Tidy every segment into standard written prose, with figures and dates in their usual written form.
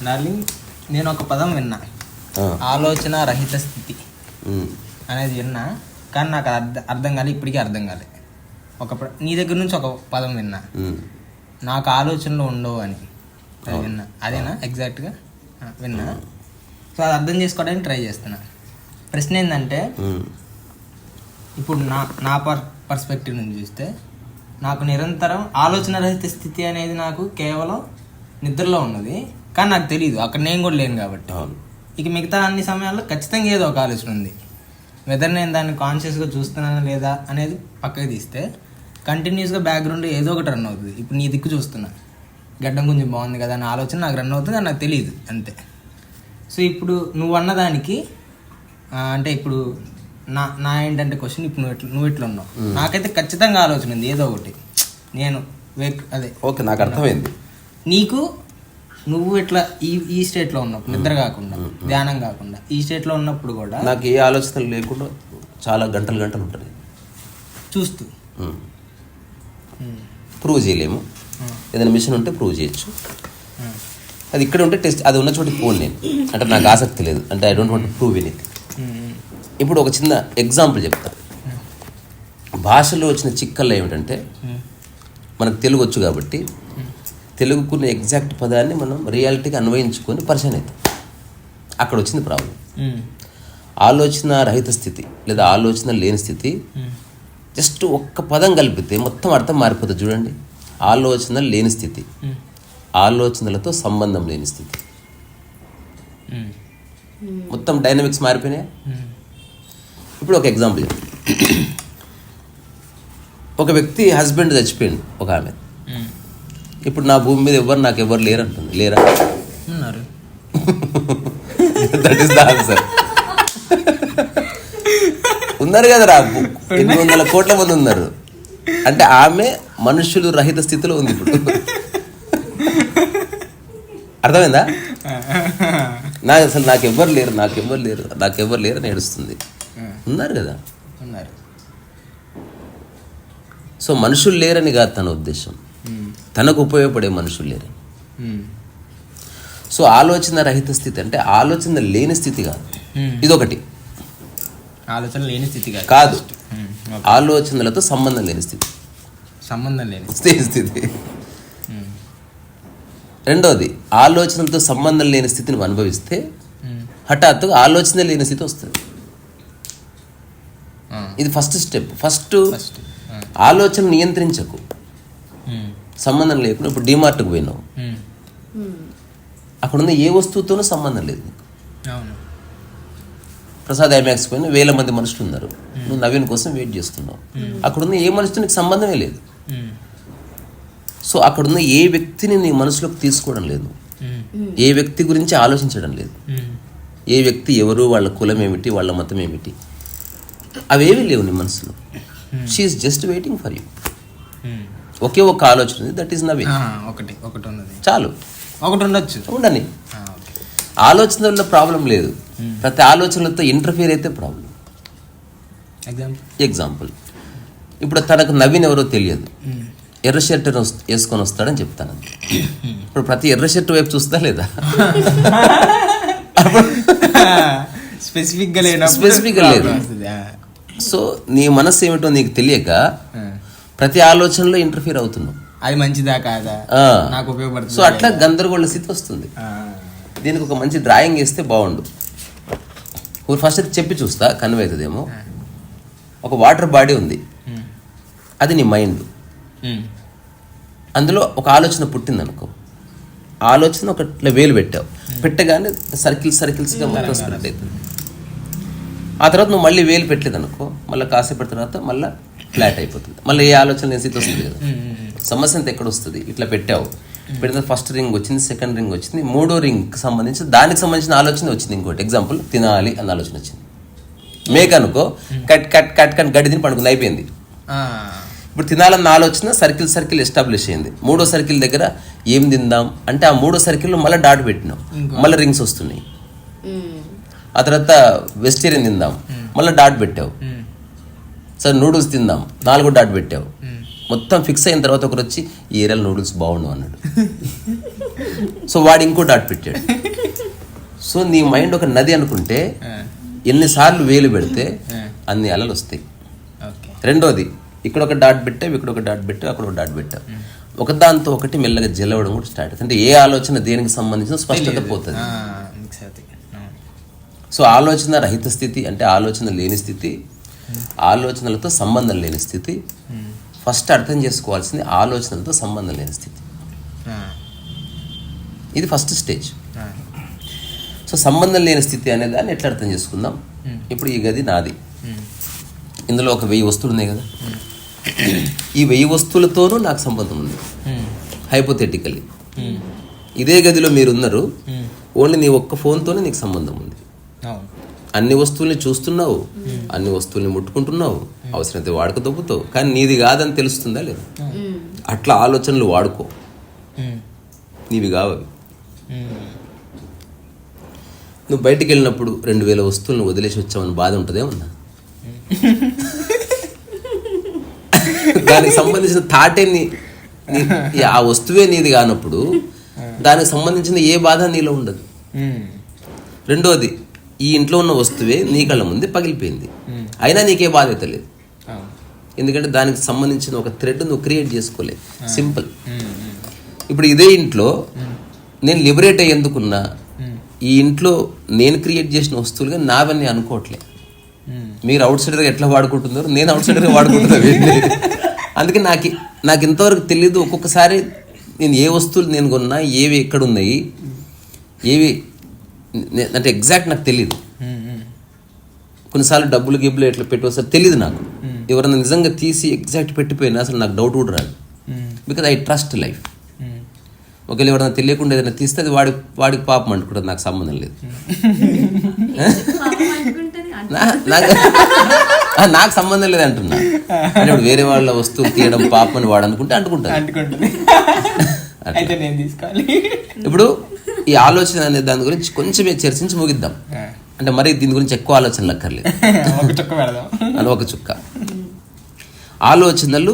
Darling, నేను ఒక పదం విన్నా, ఆలోచన రహిత స్థితి అనేది విన్నా, కానీ నాకు అర్థం కాలే, ఇప్పటికీ అర్థం కాలే. నీ దగ్గర నుంచి ఒక పదం విన్నా, నాకు ఆలోచనలు ఉండవు అని విన్నా. అదేనా ఎగ్జాక్ట్గా విన్నా? సో అది అర్థం చేసుకోవడానికి ట్రై చేస్తున్నా. ప్రశ్న ఏంటంటే, ఇప్పుడు నా పర్స్పెక్టివ్ నుంచి చూస్తే నాకు నిరంతరం ఆలోచన రహిత స్థితి అనేది నాకు కేవలం నిద్రలో ఉన్నది, కానీ నాకు తెలియదు, అక్కడ నేను కూడా లేను కాబట్టి. ఇక మిగతా అన్ని సమయాల్లో ఖచ్చితంగా ఏదో ఒక ఆలోచన ఉంది. వెదర్ నేను దాన్ని కాన్షియస్గా చూస్తున్నానా లేదా అనేది పక్కకి తీస్తే కంటిన్యూస్గా బ్యాక్గ్రౌండ్ ఏదో ఒకటి రన్ అవుతుంది. ఇప్పుడు నీ దిక్కు చూస్తున్నా, గడ్డం కొంచెం బాగుంది కదా అనే ఆలోచన నాకు రన్ అవుతుంది, అని నాకు తెలియదు అంతే. సో ఇప్పుడు నువ్వు అన్నదానికి అంటే ఇప్పుడు నా ఏంటంటే క్వశ్చన్, ఇప్పుడు నువ్వు ఎట్లా ఉన్నావు, నాకైతే ఖచ్చితంగా ఆలోచన ఉంది ఏదో ఒకటి. నేను అదే ఓకే, నాకు అర్థమైంది. నీకు నువ్వు ఎట్లా ఈ స్టేట్లో ఉన్నప్పుడు, నిద్ర కాకుండా ధ్యానం కాకుండా ఈ స్టేట్లో ఉన్నప్పుడు కూడా నాకు ఏ ఆలోచనలు లేకుండా చాలా గంటలు ఉంటుంది చూస్తూ. ప్రూవ్ చేయలేము, ఏదైనా మిషన్ ఉంటే ప్రూవ్ చేయొచ్చు. అది ఇక్కడ ఉంటే టెస్ట్, అది ఉన్న చోటికి పోను నేను, అంటే నాకు ఆసక్తి లేదు, అంటే I don't want to prove anything. ఇప్పుడు ఒక చిన్న ఎగ్జాంపుల్ చెప్తా. భాషలో వచ్చిన చిక్కల్లో ఏమిటంటే, మనకు తెలుగు వచ్చు కాబట్టి తెలుగుకున్న ఎగ్జాక్ట్ పదాన్ని మనం రియాలిటీకి అన్వయించుకొని పరిచయం అవుతాం. అక్కడ వచ్చింది ప్రాబ్లం. ఆలోచన రహిత స్థితి లేదా ఆలోచన లేని స్థితి, జస్ట్ ఒక్క పదం కలిపితే మొత్తం అర్థం మారిపోతుంది. చూడండి, ఆలోచన లేని స్థితి, ఆలోచనలతో సంబంధం లేని స్థితి, మొత్తం డైనమిక్స్ మారిపోయినాయి. ఇప్పుడు ఒక ఎగ్జాంపుల్ చెప్తాను. ఒక వ్యక్తి హస్బెండ్ చచ్చిపోయింది, ఒక ఆమె. ఇప్పుడు నా భూమి మీద నాకు ఎవరు లేరు అంటుంది. లేరా? That is the answer. ఉన్నారు కదరా, 800 కోట్ల మంది ఉన్నారు. అంటే ఆమె మనుషులు రహిత స్థితిలో ఉంది ఇప్పుడు. అర్థమైందా? నాకెవ్వరు లేరు అని ఏడుస్తుంది. ఉన్నారు కదా. సో మనుషులు లేరని కాదు తన ఉద్దేశం, తనకు ఉపయోగపడే మనుషులు లేరని. సో ఆలోచన రహిత స్థితి అంటే ఆలోచన లేని స్థితి కాదు, ఇదొకటి. ఆలోచన లేని స్థితి కాదు, ఆలోచనలతో సంబంధం లేని స్థితి, స్థితి. రెండోది, ఆలోచనలతో సంబంధం లేని స్థితిని అనుభవిస్తే హఠాత్తుగా ఆలోచన లేని స్థితి వస్తుంది. ఇది ఫస్ట్ స్టెప్. ఫస్ట్ ఆలోచన నియంత్రించకు, సంబంధం లేకుండా. ఇప్పుడు డిమార్ట్కి పోయినావు, అక్కడున్న ఏ వస్తువుతోనూ సంబంధం లేదు నీకు. ప్రసాద్ ఐమాక్స్ పోయిన 1000 మంది మనుషులు ఉన్నారు, నువ్వు నవీన్ కోసం వెయిట్ చేస్తున్నావు. అక్కడున్న ఏ మనిషితో నీకు సంబంధమే లేదు. సో అక్కడున్న ఏ వ్యక్తిని నీ మనసులోకి తీసుకోవడం లేదు, ఏ వ్యక్తి గురించి ఆలోచించడం లేదు. ఏ వ్యక్తి ఎవరు, వాళ్ళ కులం ఏమిటి, వాళ్ళ మతం ఏమిటి, అవేవి లేవు నీ మనసులో. She is just waiting for you. ఒకే ఒక ఆలోచన ఉంది, దట్ ఈస్ నవీన్. ఒకటి ఉన్నది చాలు, ఒకటి ఉండొచ్చు, ఉండని. ఆలోచనలో ప్రాబ్లం లేదు, ప్రతి ఆలోచనలతో ఇంటర్ఫియర్ అయితే ప్రాబ్లం. ఎగ్జాంపుల్, ఇప్పుడు తనకు నవీన్ ఎవరో తెలియదు, ఎర్ర షర్ట్ వేసుకొని వస్తాడని చెప్తాను. ఇప్పుడు ప్రతి ఎర్ర షర్ట్ వైపు చూస్తా లేదా? స్పెసిఫిక్గా లేదు. సో నీ మనసు ఏమిటో నీకు తెలియక ప్రతి ఆలోచనలో ఇంటర్ఫియర్ అవుతున్నావు. అది మంచిదా కాదా, నాకు ఉపయోగపడుతుంది. సో అట్లా గందరగోళ స్థితి వస్తుంది. దీనికి ఒక మంచి డ్రాయింగ్ వేస్తే బాగుండు. ఫస్ట్ అయితే చెప్పి చూస్తా, కన్వే అవుతుందేమో. ఒక వాటర్ బాడీ ఉంది, అది నీ మైండ్. అందులో ఒక ఆలోచన పుట్టింది అనుకో, ఆలోచన ఒక వేలు పెట్టావు, పెట్టగానే సర్కిల్స్గా మొత్తం స్ప్రెడ్ అవుతుంది. ఆ తర్వాత నువ్వు మళ్ళీ వేలు పెట్టలేదు అనుకో, మళ్ళీ కాసేపటి తర్వాత మళ్ళీ ఫ్లాట్ అయిపోతుంది. మళ్ళీ ఏ ఆలోచన లేని స్థితి వస్తుంది కదా. సమస్య అంతా ఎక్కడ వస్తుంది? ఇట్లా పెట్టావు, పెట్టిన ఫస్ట్ రింగ్ వచ్చింది, సెకండ్ రింగ్ వచ్చింది, మూడో రింగ్కి సంబంధించి దానికి సంబంధించిన ఆలోచన వచ్చింది. ఇంకోటి ఎగ్జాంపుల్, తినాలి అన్న ఆలోచన వచ్చింది. మేక అనుకో, కట్ గడ్డి తిని పండుకుంది, అయిపోయింది. ఇప్పుడు తినాలన్న ఆలోచన సర్కిల్ ఎస్టాబ్లిష్ అయింది. మూడో సర్కిల్ దగ్గర ఏం తిందాం అంటే ఆ మూడో సర్కిల్లో మళ్ళీ డాట్ పెట్టినాం, మళ్ళీ రింగ్స్ వస్తున్నాయి. ఆ తర్వాత వెజిటేరియన్ తిందాం, మళ్ళీ డాట్ పెట్టావు. సరే నూడిల్స్ తిందాం, 4 డాట్ పెట్టావు. మొత్తం ఫిక్స్ అయిన తర్వాత ఒకరు వచ్చి ఈ ఏరియాలో నూడిల్స్ బాగుండు అన్నాడు. సో వాడు ఇంకో డాట్ పెట్టాడు. సో నీ మైండ్ ఒక నది అనుకుంటే ఎన్నిసార్లు వేలు పెడితే అన్ని అలలు వస్తాయి. రెండోది, ఇక్కడ ఒక డాట్ పెట్టావు, ఇక్కడ ఒక డాట్ పెట్టావు, అక్కడ ఒక డాట్ పెట్టావు. ఒకదాంతో ఒకటి మెల్లగా జల్లవడం కూడా స్టార్ట్ అవుతుంది. అంటే ఏ ఆలోచన దేనికి సంబంధించిన స్పష్టత పోతుంది. సో ఆలోచన రహిత స్థితి అంటే ఆలోచన లేని స్థితి, ఆలోచనలతో సంబంధం లేని స్థితి. ఫస్ట్ అర్థం చేసుకోవాల్సింది ఆలోచనలతో సంబంధం లేని స్థితి. ఇది ఫస్ట్ స్టేజ్. సో సంబంధం లేని స్థితి అనే దాన్ని ఎట్లా అర్థం చేసుకుందాం. ఇప్పుడు ఈ గది నాది, ఇందులో ఒక 1000 వస్తువులు ఉన్నాయి కదా. ఈ 1000 వస్తువులతోనూ నాకు సంబంధం ఉంది. హైపోథెటికల్లీ ఇదే గదిలో మీరున్నారు, ఓన్లీ నీ ఒక్క ఫోన్తోనే నీకు సంబంధం ఉంది. అన్ని వస్తువుల్ని చూస్తున్నావు, అన్ని వస్తువుల్ని ముట్టుకుంటున్నావు, అవసరమైతే వాడుక దొబ్బుతావు, కానీ నీది కాదని తెలుస్తుందా లేదా? అట్లా ఆలోచనలు వాడుకో, నీవి కావవి. నువ్వు బయటికి వెళ్ళినప్పుడు 2000 వస్తువులను వదిలేసి వచ్చావని బాధ ఉంటుందేమన్నా? దానికి సంబంధించిన థాటే ఆ వస్తువే నీది కానప్పుడు దానికి సంబంధించిన ఏ బాధ నీలో ఉండదు. రెండోది, ఈ ఇంట్లో ఉన్న వస్తువే నీ కళ్ళ ముందే పగిలిపోయింది, అయినా నీకే బాధ్యత లేదు. ఎందుకంటే దానికి సంబంధించిన ఒక థ్రెడ్ నువ్వు క్రియేట్ చేసుకోలేదు. సింపుల్. ఇప్పుడు ఇదే ఇంట్లో నేను లిబరేట్ అయ్యేందుకున్నా, ఈ ఇంట్లో నేను క్రియేట్ చేసిన వస్తువులుగా నావన్నీ అనుకోవట్లే. మీరు అవుట్ సైడర్గా ఎట్లా వాడుకుంటున్నారు, నేను అవుట్ సైడర్గా వాడుకుంటున్నా. అందుకే నాకు ఇంతవరకు తెలియదు. ఒక్కొక్కసారి నేను ఏ వస్తువులు నేను కొన్నా, ఏవి ఎక్కడ ఉన్నాయి, ఏవి అంటే ఎగ్జాక్ట్ నాకు తెలియదు. కొన్నిసార్లు డబ్బులు గిబ్బులు ఎట్లా పెట్టవసారి తెలియదు నాకు. ఎవరైనా నిజంగా తీసి ఎగ్జాక్ట్ పెట్టిపోయినా అసలు నాకు డౌట్ కూడా రాదు. Because I trust life. ఒకవేళ ఎవరైనా తెలియకుండా ఏదైనా తీస్తే అది వాడికి పాపం అంటుకుంటుంది, నాకు సంబంధం లేదు. నాకు సంబంధం లేదు అంటున్నా. అంటే ఇప్పుడు వేరే వాళ్ళ వస్తువులు తీయడం పాపం అని వాడు అనుకుంటే అంటుకుంటుంది. ఇప్పుడు ఈ ఆలోచన అనే దాని గురించి కొంచెమే చర్చించి ముగిద్దాం. అంటే మరి దీని గురించి ఎక్కువ ఆలోచనలు అక్కర్లేదు. అని ఒక చుక్క. ఆలోచనలు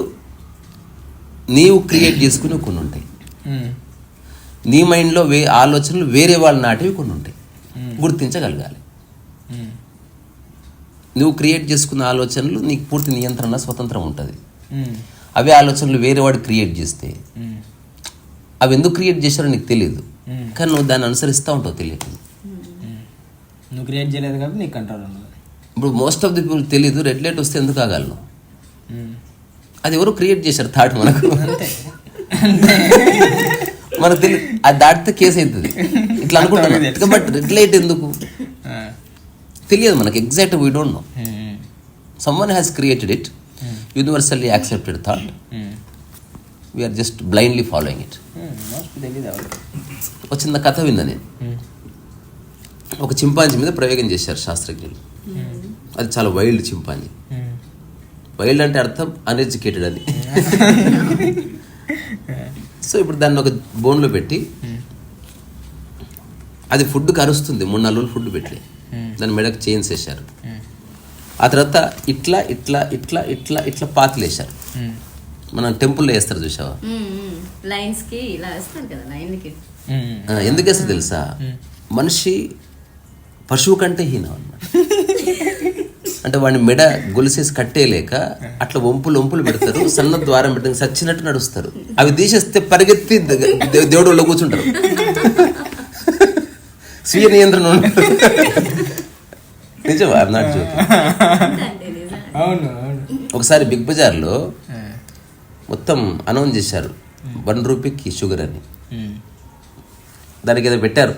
నీవు క్రియేట్ చేసుకుని కొన్ని ఉంటాయి. నీ మైండ్లో ఆలోచనలు వేరే వాళ్ళు నాటివి కొన్ని ఉంటాయి. గుర్తించగలగాలి. నువ్వు క్రియేట్ చేసుకున్న ఆలోచనలు నీకు పూర్తి నియంత్రణ, స్వతంత్రం ఉంటుంది. అవే ఆలోచనలు వేరే వాడు క్రియేట్ చేస్తే అవి ఎందుకు క్రియేట్ చేశారో నీకు తెలియదు, కానీ నువ్వు దాన్ని అనుసరిస్తూ ఉంటావు తెలియదు. నువ్వు క్రియేట్ చేయలేదు కాబట్టి నీకు కంట్రోల్ ఉండదు. ఇప్పుడు మోస్ట్ ఆఫ్ ది పీపుల్ తెలియదు రెడ్ లైట్ వస్తే ఎందుకు ఆగలను. అది ఎవరు క్రియేట్ చేశారు థాట్ మనకు. మనకు తెలియదు, అది దాటితే కేసు అవుతుంది ఇట్లా అనుకుంటున్నాం. బట్ రెడ్ లైట్ ఎందుకు తెలియదు మనకి. Exact we don't know. Someone has created it, universally accepted thought. We are just blindly following it. ఒక చిన్న కథ విన్నా నేను. ఒక చింపాంజీ మీద ప్రయోగం చేశారు శాస్త్రజ్ఞులు. అది చాలా వైల్డ్ చింపాంజీ. వైల్డ్ అంటే అర్థం అన్ఎడ్యుకేటెడ్ అని. సో ఇప్పుడు దాన్ని ఒక బోన్లో పెట్టి అది ఫుడ్కి అరుస్తుంది. 3-4 రోజులు ఫుడ్ పెట్టి దాని మెడకు చైన్స్ వేశారు. ఆ తర్వాత ఇట్లా ఇట్లా ఇట్లా ఇట్లా ఇట్లా పాతులు వేశారు. మనం టెంపుల్లో వేస్తారు చూసావా, ఎందుకు వేస్తారు తెలుసా? మనిషి పశువు కంటే హీనం అన్నమాట. అంటే వాడిని మెడ గొలిసేసి కట్టేయలేక అట్లా వంపులు పెడతారు, సన్న ద్వారం పెట్టి సచ్చినట్టు నడుస్తారు. అవి తీసేస్తే పరిగెత్తి దేవుడు వాళ్ళు కూర్చుంటారు. స్వీయ నియంత్రణ నిజం. I'm not joking. ఒకసారి బిగ్ బజార్లో మొత్తం అనౌన్స్ చేశారు 1 రూపీకి షుగర్ అని. దానికి ఏదో పెట్టారు,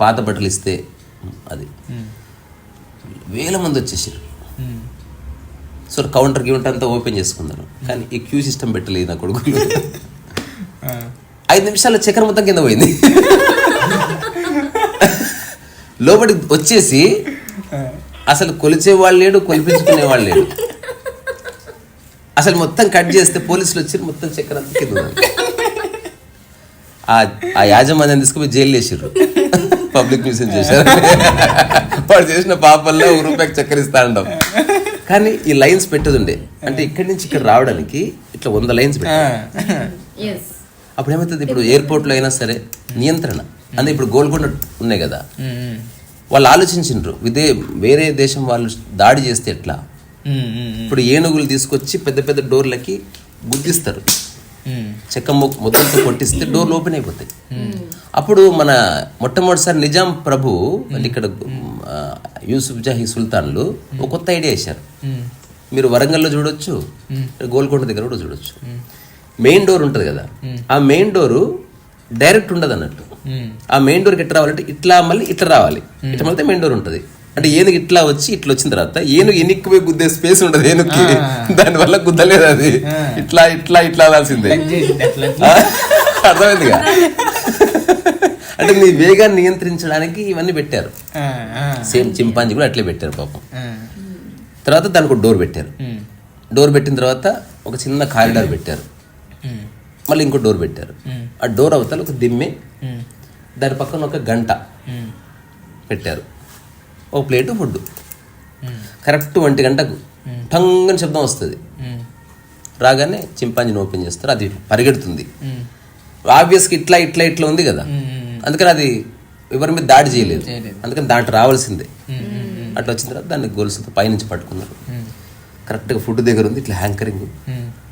పాత బట్టలు ఇస్తే అది. వేల మంది వచ్చేసారు. సో కౌంటర్కి అంతా ఓపెన్ చేసుకున్నారు, కానీ ఈ క్యూ సిస్టమ్ పెట్టలేదు నా కొడుకులు. 5 నిమిషాల్లో చక్కెర మొత్తం కింద పోయింది. లోపలికి వచ్చేసి అసలు కొలిచేవాళ్ళు లేడు, కొలిపించుకునేవాళ్ళు లేడు. అసలు మొత్తం కట్ చేస్తే పోలీసులు వచ్చి మొత్తం చక్కెర అంతా కింద ఉంది. ఆ యాజమాన్యం తీసుకుపోయి జైలు వేసారు, పబ్లిక్ న్యూసెన్స్ చేశారు. వాడు చేసిన పాపల్లో 1 రూపాయికి చక్కెర ఇస్తా ఉండవు. కానీ ఈ లైన్స్ పెట్టదుండే, అంటే ఇక్కడి నుంచి ఇక్కడ రావడానికి ఇట్లా 100 లైన్స్ పెట్టారు. అప్పుడు ఏమవుతుంది, ఇప్పుడు ఎయిర్పోర్ట్లో అయినా సరే నియంత్రణ అంటే ఇప్పుడు గోల్కొండ ఉన్నాయి కదా, వాళ్ళు ఆలోచించిండ్రు వేరే దేశం వాళ్ళు దాడి చేస్తే ఎట్లా, ఇప్పుడు ఏనుగులు తీసుకొచ్చి పెద్ద పెద్ద డోర్లకి గుద్దిస్తారు, చెక్క మొత్తంతో కొట్టిస్తే డోర్లు ఓపెన్ అయిపోతాయి. అప్పుడు మన మొట్టమొదటిసారి నిజాం ప్రభు అంటే ఇక్కడ యూసుఫ్ జహీ సుల్తాన్లు ఒక కొత్త ఐడియా వేశారు. మీరు వరంగల్లో చూడొచ్చు, గోల్కొండ దగ్గర కూడా చూడొచ్చు. మెయిన్ డోర్ ఉంటుంది కదా, ఆ మెయిన్ డోరు డైరెక్ట్ ఉండదు అన్నట్టు. ఆ మెయిన్ డోర్కి ఎట్లా రావాలంటే ఇట్లా మళ్ళీ ఇట్లా రావాలి, ఇట్లా మళ్ళీ మెయిన్ డోర్ ఉంటుంది. అంటే ఏనుగు ఇట్లా వచ్చి ఇట్లా వచ్చిన తర్వాత ఏనుగు ఎన్నిక్కి పోయి గుద్దే స్పేస్ ఉండదు ఏనుగుకి, దానివల్ల గుద్దలేదు అది, ఇట్లా ఇట్లా ఇట్లా అనాల్సిందే. అర్థమైందిగా? అంటే నీ వేగాన్ని నియంత్రించడానికి ఇవన్నీ పెట్టారు. సేమ్ చింపాంజీ కూడా అట్లే పెట్టారు పాపం. తర్వాత దానికి ఒక డోర్ పెట్టారు. డోర్ పెట్టిన తర్వాత ఒక చిన్న కారిడార్ పెట్టారు, మళ్ళీ ఇంకో డోర్ పెట్టారు. ఆ డోర్ అవతల ఒక దిమ్మె, దాని పక్కన ఒక గంట పెట్టారు, ఒక ప్లేటు ఫుడ్. కరెక్ట్ 1 గంటకు టంగని శబ్దం వస్తుంది. రాగానే చింపాంజీని ఓపెన్ చేస్తారు, అది పరిగెడుతుంది. ఆబ్వియస్గా ఇట్లా ఇట్లా ఇట్లా ఉంది కదా, అందుకని అది ఎవరి మీద దాడి చేయలేదు, అందుకని దాంట్లో రావాల్సిందే. అట్లా వచ్చిన తర్వాత దాన్ని గొలుసుతో పైనుంచి పట్టుకున్నారు. కరెక్ట్గా ఫుడ్ దగ్గర ఉంది, ఇట్లా హ్యాంకరింగ్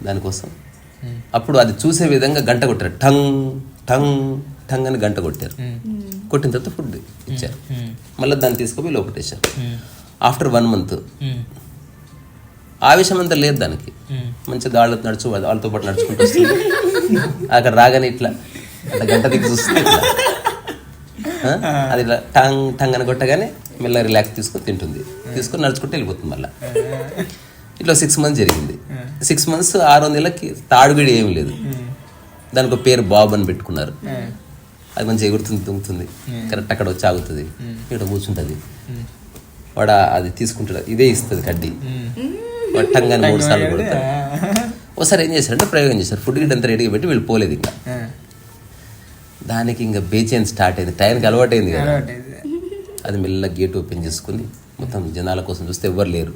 దానికోసం. అప్పుడు అది చూసే విధంగా గంట కొట్టారు, టంగ్ టంగ్ టంగ్ అని గంట కొట్టారు. కొట్టిన తర్వాత ఫుడ్ ఇచ్చారు, మళ్ళీ దాన్ని తీసుకుపోయి లోపటేశారు. ఆఫ్టర్ 1 month ఆవేశం అంతా లేదు దానికి, మంచిగా వాళ్ళతో పాటు నడుచుకుంటూ వస్తుంది. అక్కడ రాగానే ఇట్లా అట్లా గంట దిగి చూస్తుంది, ఇట్లా అది ఇట్లా టంగ్ టంగ్ అని కొట్టగానే మెల్ల రిలాక్స్ తీసుకొని తింటుంది, తీసుకొని నడుచుకుంటూ వెళ్ళిపోతుంది. మళ్ళీ ఇట్లా 6 months జరిగింది. 6 months 6 నెలలకి తాడుబిడి ఏమి లేదు. దానికి ఒక పేరు బాబు అని పెట్టుకున్నారు. అది మంచిగా ఎగురుతుంది, తుంగుతుంది, కరెక్ట్ అక్కడ వచ్చి ఆగుతుంది, ఇక్కడ కూర్చుంటుంది. వాడు అది తీసుకుంటాడు, ఇదే ఇస్తుంది కడ్డీ. వాడు టంగాని 3 సార్లు కొడతాడు. ఒకసారి ఏం చేశారంటే ప్రయోగం చేశారు, ఫుడ్ గిట్ అంతా రెడీగా పెట్టి వీళ్ళు పోలేదు. ఇంకా దానికి ఇంకా బేచైన్ స్టార్ట్ అయింది, టైంకి అలవాటు అయింది కదా. అది మెల్ల గేట్ ఓపెన్ చేసుకుని మొత్తం జనాల కోసం చూస్తే ఎవ్వరు లేరు.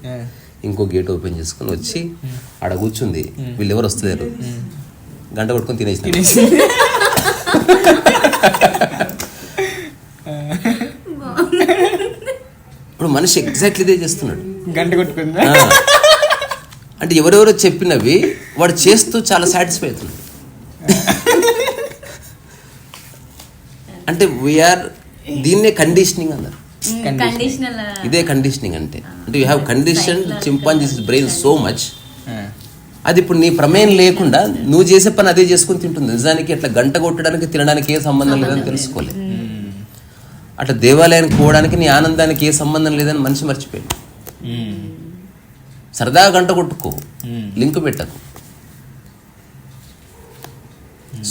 ఇంకో గేట్ ఓపెన్ చేసుకుని వచ్చి ఆడ కూర్చుంది, వీళ్ళు ఎవరు వస్తలేరు, గంట కొట్టుకొని తినేసి. ఇప్పుడు మనిషి ఎగ్జాక్ట్లీ ఇదే చేస్తున్నాడు, గంట కొట్టుకుంది. అంటే ఎవరెవరో చెప్పినవి వాడు చేస్తూ చాలా సాటిస్ఫై అవుతున్నాడు. అంటే వీఆర్ దీన్నే కండిషనింగ్ అన్నారు. ఇదే కండిషనింగ్ అంటే you have condition chimpanzees brain so much. అది ఇప్పుడు నీ ప్రమేయం లేకుండా నువ్వు చేసే పని అదే చేసుకుని తింటుంది. నిజానికి అట్లా గంట కొట్టడానికి తినడానికి ఏ సంబంధం లేదని తెలుసుకోలే. అట్లా దేవాలయానికి పోవడానికి నీ ఆనందానికి ఏ సంబంధం లేదని మనిషి మర్చిపోయాడు. సరదాగా గంట కొట్టుకో, లింక్ పెట్టకు.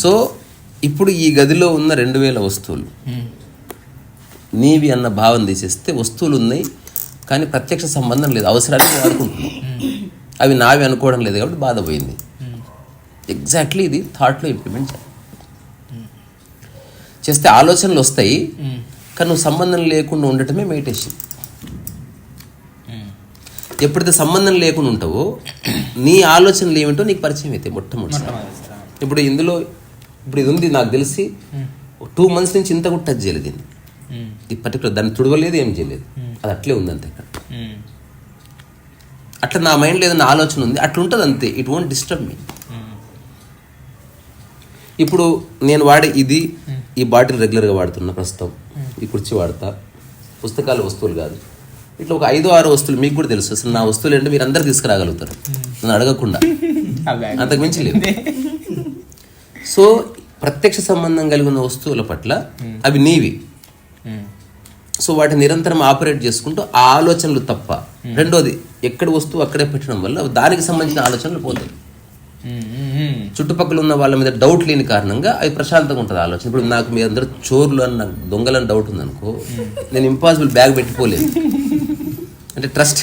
సో ఇప్పుడు ఈ గదిలో ఉన్న 2000 వస్తువులు నీవి అన్న భావం తీసేస్తే వస్తువులు ఉన్నాయి కానీ ప్రత్యక్ష సంబంధం లేదు, అవసరానికి వాడుకుంటున్నాం. అవి నావి అనుకోవడం లేదు కాబట్టి బాధ పోయింది. ఎగ్జాక్ట్లీ ఇది థాట్లో ఇంప్లిమెంట్ చేస్తే ఆలోచనలు వస్తాయి, కానీ నువ్వు సంబంధం లేకుండా ఉండటమే మెడిటేషన్. ఎప్పుడైతే సంబంధం లేకుండా ఉంటావో నీ ఆలోచనలు ఏమిటో నీకు పరిచయం అవుతాయి మొట్టమొదటిసారి. ఇప్పుడు ఇది ఉంది నాకు తెలిసి 2 months నుంచి ఇంత కూడా టచ్ చేయలేదు దీన్ని. ఈ పర్టికులర్ దాన్ని తుడవలేదు, ఏం చేయలేదు, అది అట్లే ఉంది అంతే. అట్లా నా మైండ్లో ఏదైనా ఆలోచన ఉంది అట్లా ఉంటుంది అంతే, ఇట్ వోంట్ డిస్టర్బ్ మీ. ఇప్పుడు నేను వాడే ఈ బాటిల్ రెగ్యులర్గా వాడుతున్నా ప్రస్తుతం, ఈ కుర్చీ వాడతా, పుస్తకాలు వస్తువులు కాదు. ఇట్లా ఒక 5-6 వస్తువులు మీకు కూడా తెలుసు. అసలు నా వస్తువులు ఏంటంటే మీరు అందరు తీసుకురాగలుగుతారు నన్ను అడగకుండా, అంతకు మించి లేదు. సో ప్రత్యక్ష సంబంధం కలిగి ఉన్న వస్తువుల పట్ల అవి నీవి. సో వాటిని నిరంతరం ఆపరేట్ చేసుకుంటూ ఆ ఆలోచనలు తప్ప. రెండోది, ఎక్కడ వస్తువు అక్కడే పెట్టడం వల్ల దానికి సంబంధించిన ఆలోచనలు పోతాయి. చుట్టుపక్కల ఉన్న వాళ్ళ మీద డౌట్ లేని కారణంగా అవి ప్రశాంతంగా ఉంటుంది ఆలోచన. ఇప్పుడు నాకు మీ అందరూ చోర్లు అన్న దొంగలని డౌట్ ఉందనుకో, నేను ఇంపాసిబుల్ బ్యాగ్ పెట్టుకోలేను. అంటే ట్రస్ట్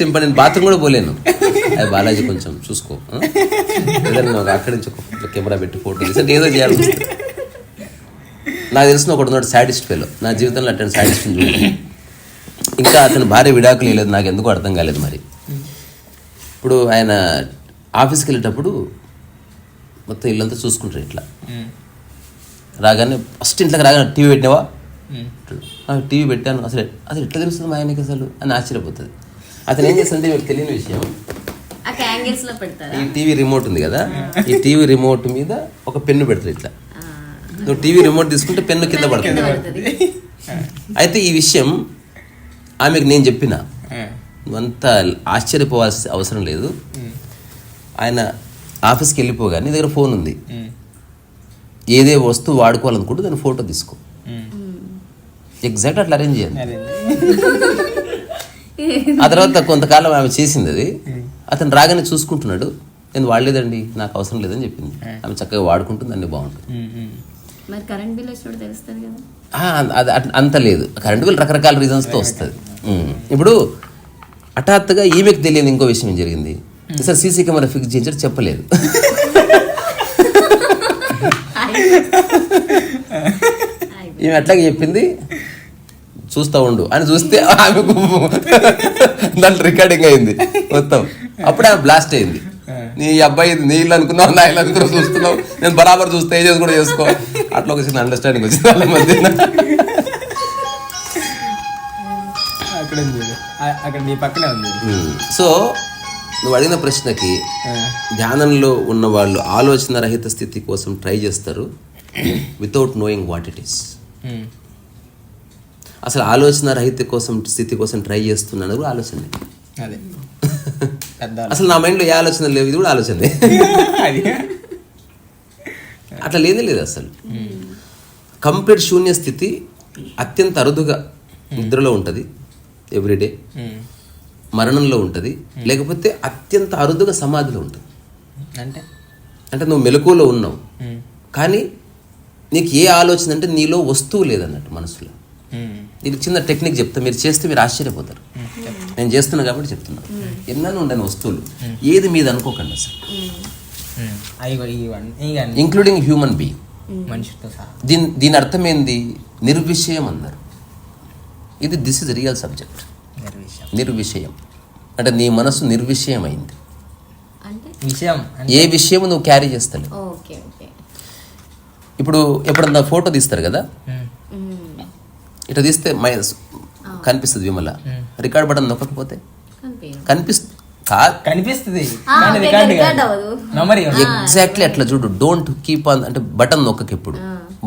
ఇంపార్టెంట్. నేను బాత్రూమ్ కూడా పోలేను. అది బాలాజీ కొంచెం చూసుకో, ఏదైనా అక్కడి నుంచి ఒక కెమెరా పెట్టి ఫోటో తీసి అంటే ఏదో చేయాలి. నాకు తెలిసిన ఒకటి ఉన్నాడు సాడిస్ట్ ఫెలో, నా జీవితంలో అటువంటి సాడిస్ట్ చూడండి. ఇంకా అతను భార్య విడాకులు లేదు, నాకు ఎందుకు అర్థం కాలేదు. మరి ఇప్పుడు ఆయన ఆఫీస్కి వెళ్ళేటప్పుడు మొత్తం ఇల్లంతా చూసుకుంటారు ఇట్లా. రాగానే ఫస్ట్ ఇంట్లోకి రాగానే టీవీ పెట్టినావా, టీవీ పెట్టాను, అసలు అసలు ఎట్లా తెలుస్తుంది మా ఆయనకి అసలు అని ఆశ్చర్యపోతుంది. అతను ఏం చేస్తుంటే మీకు తెలియని విషయం, ఈ టీవీ రిమోట్ ఉంది కదా, ఈ టీవీ రిమోట్ మీద ఒక పెన్ను పెడతారు ఇట్లా. నువ్వు టీవీ రిమోట్ తీసుకుంటే పెన్ను కింద పడుతుంది. అయితే ఈ విషయం ఆమెకు నేను చెప్పిన, నువ్వంతా ఆశ్చర్యపోవాల్సిన అవసరం లేదు. ఆయన ఆఫీస్కి వెళ్ళిపోగా నీ దగ్గర ఫోన్ ఉంది, ఏదే వస్తువు వాడుకోవాలనుకుంటే దాని ఫోటో తీసుకో. ఎగ్జాక్ట్ అట్లా అరేంజ్ చేయండి. ఆ తర్వాత కొంతకాలం ఆమె చేసింది అది. అతను రాగానే చూసుకుంటున్నాడు, నేను వాడలేదండి, నాకు అవసరం లేదని చెప్పింది. ఆమె చక్కగా వాడుకుంటుంది, అన్ని బాగుంటుంది. అది అంత లేదు, కరెంట్ బిల్ రకరకాల రీజన్స్తో వస్తుంది. ఇప్పుడు హఠాత్తుగా ఈమెకు తెలియదు ఇంకో విషయం ఏం జరిగింది, సార్ సీసీ కెమెరా ఫిక్స్ చేయించారు చెప్పలేదు. ఈమె అట్లాగే చెప్పింది, చూస్తూ ఉండు అని చూస్తే ఆమెకు దాంట్లో రికార్డింగ్ అయింది మొత్తం. అప్పుడే ఆమె బ్లాస్ట్ అయింది. నీ అబ్బాయి నీ ఇల్లు అనుకున్నావు, నా ఇల్లు అనుకున్నావు, చూస్తున్నావు, నేను బరాబర్ చూస్తే ఏజెస్ కూడా చేసుకో. అట్లా ఒక చిన్న అండర్స్టాండింగ్ వచ్చింది వాళ్ళ మధ్య. సో నువ్వు అడిగిన ప్రశ్నకి, ధ్యానంలో ఉన్న వాళ్ళు ఆలోచన రహిత స్థితి కోసం ట్రై చేస్తారు without knowing what it is. అసలు ఆలోచన రహిత స్థితి కోసం ట్రై చేస్తున్నాను కూడా ఆలోచన. అసలు నా మైండ్లో ఏ ఆలోచన లేవు, ఇది కూడా ఆలోచనే. అట్లా లేదే లేదు అసలు. కంప్లీట్ శూన్య స్థితి అత్యంత అరుదుగా నిద్రలో ఉంటుంది, ఎవ్రీడే మరణంలో ఉంటుంది, లేకపోతే అత్యంత అరుదుగా సమాధిలో ఉంటుంది. అంటే నువ్వు మెలకువలో ఉన్నావు కానీ నీకు ఏ ఆలోచన అంటే నీలో వస్తువు లేదన్నట్టు మనసులో. దీనికి చిన్న టెక్నిక్ చెప్తా, మీరు చేస్తే మీరు ఆశ్చర్యపోతారు. నేను చేస్తున్నా కాబట్టి చెప్తున్నాను. ఎన్నో ఉండని వస్తువులు ఏది మీద అనుకోకండి అసలు, ఇంక్లూడింగ్ హ్యూమన్ బీయింగ్. దీని అర్థం ఏంది? నిర్విషయం అన్నారు. This is real subject. నిర్విషయం అంటే నీ మనసు నిర్విషయమైంది. ఏ విషయం నువ్వు క్యారీ చేస్తావు. ఇప్పుడు ఎప్పుడన్నా ఫోటో తీస్తారు కదా, ఇట్లా తీస్తే కనిపిస్తుంది విమల, రికార్డ్ బటన్ నొక్కకపోతే కనిపిస్తుంది. ఎగ్జాక్ట్లీ అట్లా చూడు. డోంట్ కీప్ ఆన్ అంటే బటన్ నొక్కకి, ఎప్పుడు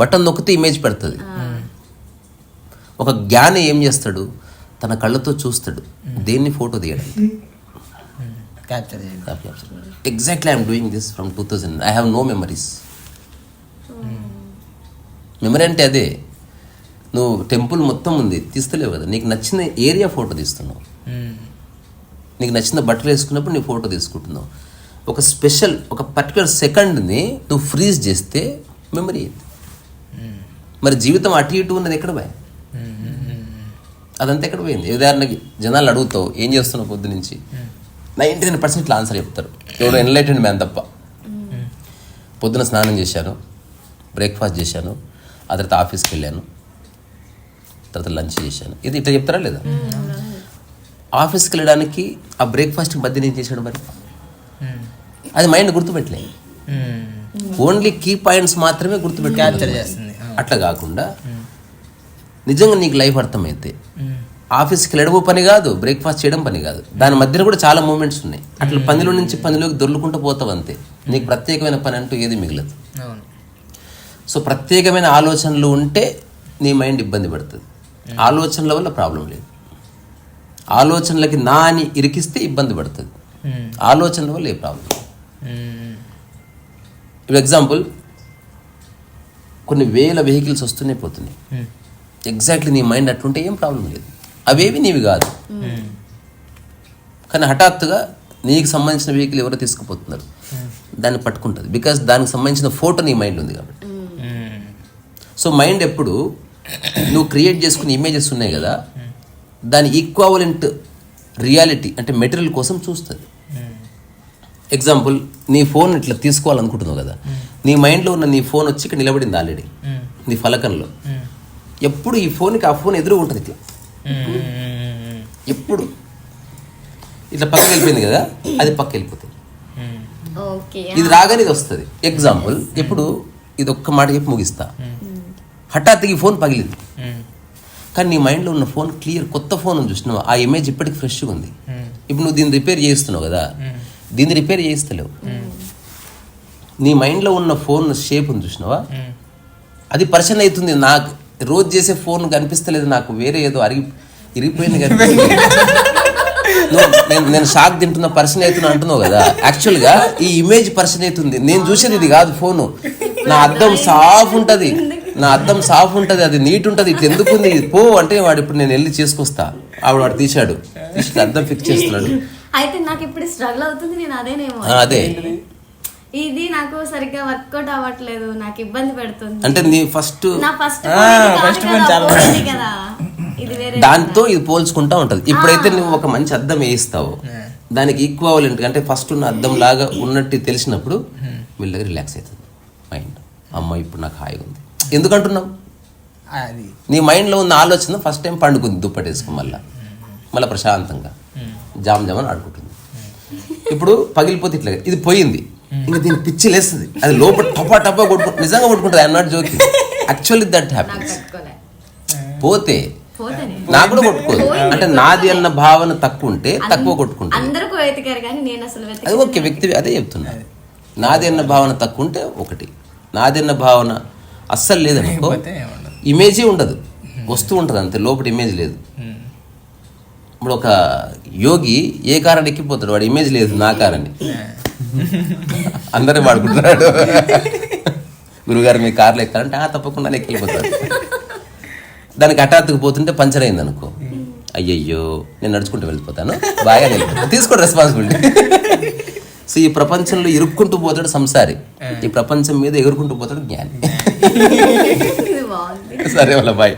బటన్ నొక్కితే ఇమేజ్ పెడుతుంది. ఒక జ్ఞాని ఏం చేస్తాడు, తన కళ్ళతో చూస్తాడు దేన్ని ఫోటో తీయడం. Exactly I'm doing this from 2000. I have no memories. Memory అంటే అదే, నువ్వు టెంపుల్ మొత్తం ఉంది తీస్తలేవు కదా, నీకు నచ్చిన ఏరియా ఫోటో తీస్తున్నావు. నీకు నచ్చిన బట్టలు వేసుకున్నప్పుడు నీ ఫోటో తీసుకుంటున్నావు. ఒక స్పెషల్ ఒక పర్టికులర్ సెకండ్ని నువ్వు ఫ్రీజ్ చేస్తే మెమరీ అయింది. మరి జీవితం అటు ఇటు ఉన్నది ఎక్కడ పోయి, అదంతా ఎక్కడ పోయింది? ఉదాహరణకి జనాలు అడుగుతావు ఏం చేస్తున్నావు పొద్దు నుంచి, 99% ఆన్సర్ చెప్తారు, ఎవడో ఎన్లైటెడ్ మ్యాన్ తప్ప. పొద్దున స్నానం చేశాను, బ్రేక్ఫాస్ట్ చేశాను, ఆ తర్వాత ఆఫీస్కి వెళ్ళాను, తర్వాత లంచ్ చేశాను. ఇది ఇట్లా చెప్తారా లేదా? ఆఫీస్కి వెళ్ళడానికి ఆ బ్రేక్ఫాస్ట్ మధ్య నేను చేశాడు, మరి అది మైండ్ గుర్తుపెట్టలే. ఓన్లీ కీ పాయింట్స్ మాత్రమే గుర్తుపెట్టాలి. అట్లా కాకుండా నిజంగా నీకు లైఫ్ అర్థమైతే ఆఫీస్కి వెళ్ళడం పని కాదు, బ్రేక్ఫాస్ట్ చేయడం పని కాదు, దాని మధ్యన కూడా చాలా మూమెంట్స్ ఉన్నాయి. అట్లా పనిలో నుంచి పనిలోకి దొర్లుకుంటూ పోతావు అంతే. నీకు ప్రత్యేకమైన పని అంటూ ఏది మిగలదు. సో ప్రత్యేకమైన ఆలోచనలు ఉంటే నీ మైండ్ ఇబ్బంది పడుతుంది. ఆలోచనల వల్ల ప్రాబ్లం లేదు. ఆలోచనలకి నా అని ఇరికిస్తే ఇబ్బంది పడుతుంది. ఆలోచనల వల్ల ఏ ప్రాబ్లం లేదు. ఇప్పుడు ఎగ్జాంపుల్, కొన్ని వేల వెహికల్స్ వస్తూనే పోతున్నాయి. ఎగ్జాక్ట్లీ నీ మైండ్ అట్లుంటే ఏం ప్రాబ్లం లేదు, అవేవి నీవి కాదు. కానీ హఠాత్తుగా నీకు సంబంధించిన వెహికల్ ఎవరో తీసుకుపోతున్నారు, దాన్ని పట్టుకుంటుంది. బికాస్ దానికి సంబంధించిన ఫోటో నీ మైండ్ ఉంది కాబట్టి. సో మైండ్ ఎప్పుడు నువ్వు క్రియేట్ చేసుకునే ఇమేజెస్ ఉన్నాయి కదా, దాని ఈక్వావలెంట్ రియాలిటీ అంటే మెటీరియల్ కోసం చూస్తుంది. ఎగ్జాంపుల్, నీ ఫోన్ ఇట్లా తీసుకోవాలనుకుంటున్నావు కదా, నీ మైండ్లో ఉన్న నీ ఫోన్ వచ్చి ఇక్కడ నిలబడింది ఆల్రెడీ నీ ఫలకంలో. ఎప్పుడు ఈ ఫోన్కి ఆ ఫోన్ ఎదురు ఉంటుంది ఇట్లా, ఎప్పుడు ఇట్లా పక్కకి వెళ్ళిపోయింది కదా, అది పక్క వెళ్ళిపోతుంది. ఓకే ఇది రాగానే ఇది వస్తుంది. ఎగ్జాంపుల్, ఇప్పుడు ఇది ఒక్క మాట చెప్పి ముగిస్తా. హఠాత్తుగా ఈ ఫోన్ పగిలింది, కానీ నీ మైండ్లో ఉన్న ఫోన్ క్లియర్, కొత్త ఫోన్ ఉంది చూసినావు, ఆ ఇమేజ్ ఇప్పటికి ఫ్రెష్గా ఉంది. ఇప్పుడు నువ్వు దీన్ని రిపేర్ చేస్తున్నావు కదా, దీన్ని రిపేర్ చేస్తలేవు. నీ మైండ్లో ఉన్న ఫోన్ షేప్ ఉంది చూసినావా, అది పర్సన్ అవుతుంది. నాకు రోజు చేసే ఫోన్ కనిపిస్తలేదు, నాకు వేరే ఏదో ఇరిగిపోయింది కనిపిస్తుంది. నేను షాక్ తింటున్న పర్సన్ అవుతున్నా అంటున్నావు కదా, యాక్చువల్గా ఈ ఇమేజ్ పర్సన్ అవుతుంది. నేను చూసేది ఇది కాదు ఫోను. నా అద్దం సాఫ్ ఉంటుంది, అది నీట్ ఉంటుంది. ఇట్లా ఎందుకు ఉంది పో అంటే వాడు ఇప్పుడు నేను వెళ్ళి చేసుకొస్తా, వాడు తీశాడు, అద్దం ఫిక్స్ చేస్తున్నాడు. అయితే నాకు ఇప్పుడు స్ట్రగుల్ అవుతుంది, నేను అదేనేమో. అదే ఇది నాకు సరిగ్గా వర్కౌట్ అవ్వట్లేదు, నాకు ఇబ్బంది పెడుతుంది. అంటే నీ ఫస్ట్ కదా, ఇది వేరే దాంతో ఇది పోల్చుకుంటా ఉంటది. ఇప్పుడైతే నువ్వు ఒక మంచి అద్దం వేయిస్తావు, దానికి ఈక్వాలెంట్ అంటే ఫస్ట్ ఉన్న అద్దం లాగా ఉన్నట్టు తెలిసినప్పుడు వీళ్ళకి రిలాక్స్ అవుతుంది మైండ్. అమ్మ ఇప్పుడు నాకు హాయిగా ఉంది. ఎందుకంటున్నావు, నీ మైండ్లో ఉన్న ఆలోచన ఫస్ట్ టైం పండుకుంది దుప్పటి వేసుకుని, మళ్ళీ ప్రశాంతంగా జామ్ జామని ఆడుకుంటుంది. ఇప్పుడు పగిలిపోతే ఇట్లా ఇది పోయింది, ఇంకా దీని పిచ్చి లేస్తుంది, అది లోపల టపా కొట్టుకుంటుంది, నిజంగా కొట్టుకుంటుంది. I'm not joking, actually that happens. పోతే నాకు కూడా కొట్టుకోదు, అంటే నాది అన్న భావన తక్కువ ఉంటే తక్కువ కొట్టుకుంటుంది. అది ఓకే, వ్యక్తి అదే చెప్తున్నా. నాది అన్న భావన తక్కువ ఉంటే ఒకటి, నాది అన్న భావన అస్సలు లేదనుకో, ఇమేజే ఉండదు, వస్తూ ఉంటుంది అంతే, లోపల ఇమేజ్ లేదు. ఇప్పుడు ఒక యోగి ఏ కారణం ఎక్కిపోతాడు, వాడు ఇమేజ్ లేదు నా కారణి, అందరూ వాడుకుంటున్నాడు. గురుగారు మీ కార్లో ఎక్కాలంటే తప్పకుండా ఎక్కిపోతాడు. దానికి హఠాత్తుకు పోతుంటే పంచర్ అయింది అనుకో, అయ్యయ్యో నేను నడుచుకుంటూ వెళ్ళిపోతాను, బాగా వెళ్ళిపోతాను, తీసుకోండి రెస్పాన్సిబిలిటీ. సో ఈ ప్రపంచంలో ఇరుక్కుంటూ పోతాడు సంసారి, ఈ ప్రపంచం మీద ఎగురుకుంటూ పోతాడు జ్ఞాని. సరే వాళ్ళ బాయ్.